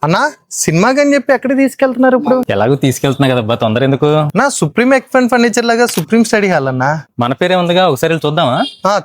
అన్నా సినిమాకి అని చెప్పి ఎక్కడికి తీసుకెళ్తున్నారు ఇప్పుడు? ఎలాగో తీసుకెళ్తున్నా కదా తొందర ఎందుకు? నా సుప్రీం ఎక్స్పెండ్ ఫర్నిచర్ లాగా సుప్రీం స్టడీ హాల్ అన్నా. మన పేరే ఉందిగా, ఒకసారి వెళ్ళి చూద్దామా?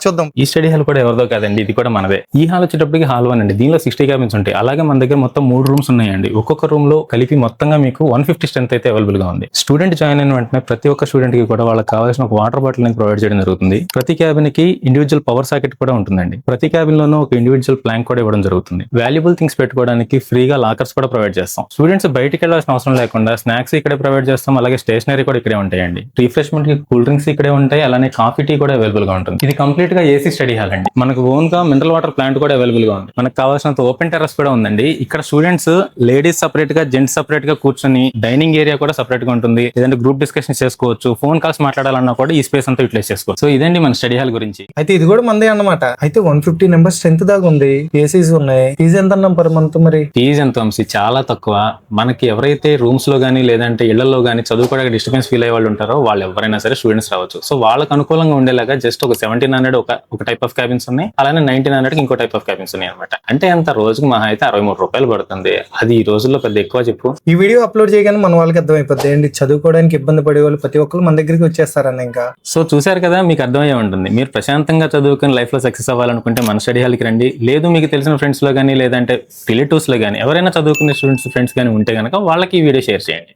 చూద్దాం. ఈ స్టడీ హాల్ కూడా ఎవరిదో కాదండి, ఇది కూడా మనదే. ఈ హాల్ వచ్చేటప్పటికి హాల్ 1 అండి. దీనిలో 60 క్యాబిన్స్ ఉంటాయి. అలాగే మన దగ్గర మొత్తం 3 రూమ్స్ ఉన్నాయండి. ఒక్కొక్క రూమ్ లో కలిపి మొత్తంగా మీకు 150 స్ట్రెంత్ అయితే అవైలబుల్ గా ఉంది. స్టూడెంట్ జాయిన్ అయిన వెంటనే ప్రతి ఒక్క స్టూడెంట్ కి కూడా వాళ్ళకి కావాల్సిన ఒక వాటర్ బాటిల్ అనేది ప్రొవైడ్ చేయడం జరుగుతుంది. ప్రతి క్యాబిన్ కి ఇండివిజువల్ పవర్ సాకెట్ కూడా ఉంటుందండి. ప్రతి క్యాబిన్ లోనూ ఒక ఇండివిజువల్ ప్లాంక్ కూడా ఇవ్వడం జరుగుతుంది. వాల్యుబుల్ థింగ్స్ పెట్టుకోవడానికి ఫ్రీగా లాకర్స్ కూడా ప్రొవైడ్ చేస్తాం. స్టూడెంట్స్ బయటికి వెళ్ళాల్సిన అవసరం లేకుండా స్నాక్స్ ఇక్కడే ప్రొవైడ్ చేస్తాం. అలాగే స్టేషనరీ కూడా ఇక్కడే ఉంటాయండి. రిఫ్రెష్మెంట్ కి కూల్ డ్రింక్స్ ఇక్కడే ఉంటాయి. అలానే కాఫీ టీ కూడా అవైలబుల్ గా ఉంటుంది. ఇది కంప్లీట్ గా ఏసీ స్టడీ హాల్ అండి. మనకు ఓన్ గా మినరల్ వాటర్ ప్లాంట్ కూడా అవైలబుల్ గా ఉంది. మనకు కావాల్సినంత ఓపెన్ టెర్రస్ కూడా ఉందండి. ఇక్కడ స్టూడెంట్స్ లేడీస్ సపరేట్ గా, జెంట్స్ సపరేట్ గా కూర్చొని డైనింగ్ ఏరియా కూడా సపరేట్ గా ఉంటుంది. లేదంటే గ్రూప్ డిస్కషన్ చేసుకోవచ్చు. ఫోన్ కాల్స్ మాట్లాడాలన్నా కూడా ఈ స్పేస్ అంతా యూటిలైజ్ చేసుకోవచ్చు. సో ఇదండి మన స్టడీ హాల్ గురించి. అయితే ఇది కూడా మందే అన్నమాట. అయితే 150 మెంబర్స్ స్ట్రెంత్ దాకా ఉంది. ఏసీస్ ఉన్నాయి. ఫీజు ఎంత అన్నాం పర్ మంత్? మరి ఫీజు ఎంత వంశీ? చాలా తక్కువ. మనకి ఎవరైతే రూమ్స్ లో గానీ లేదంటే ఇళ్లలో గానీ చదువుకోవడానికి డిస్టర్బెన్స్ ఫీల్ అయ్యే వాళ్ళు ఉంటారో వాళ్ళు ఎవరైనా సరే స్టూడెంట్స్ రావచ్చు. సో వాళ్ళకి అనుకూలంగా ఉండేలాగా జస్ట్ ఒక 1700 ఒక టైప్ ఆఫ్ క్యాబిన్స్ ఉన్నాయి. అలానే 1900 ఇంకో టైప్ ఆఫ్ క్యాబిన్స్ ఉన్నాయి అనమాట. అంటే ఎంత రోజుకి మహా అయితే 63 రూపాయలు పడుతుంది. అది ఈ రోజుల్లో పెద్ద ఎక్కువ చెప్పు. ఈ వీడియో అప్లోడ్ చేయగానే మన వాళ్ళకి అర్థమైపోద్ది ఏంటి, చదువుకోవడానికి ఇబ్బంది పడే వాళ్ళు ప్రతి ఒక్కరు మన దగ్గరికి వచ్చేస్తారన్న. ఇంకా సో చూసారు కదా, మీకు అర్థమయ్యే ఉంటుంది. మీరు ప్రశాంతంగా చదువుకుని లైఫ్ లో సక్సెస్ అవ్వాలనుకుంటే మన స్టడీ హాల్కి రండి. లేదు మీకు తెలిసిన ఫ్రెండ్స్ లో కానీ లేదంటే రిలేటివ్స్ లో కానీ ఎవరైనా చదువుకునే స్టూడెంట్స్ ఫ్రెండ్స్ కానీ ఉంటే కనుక వాళ్ళకి ఈ వీడియో షేర్ చేయండి.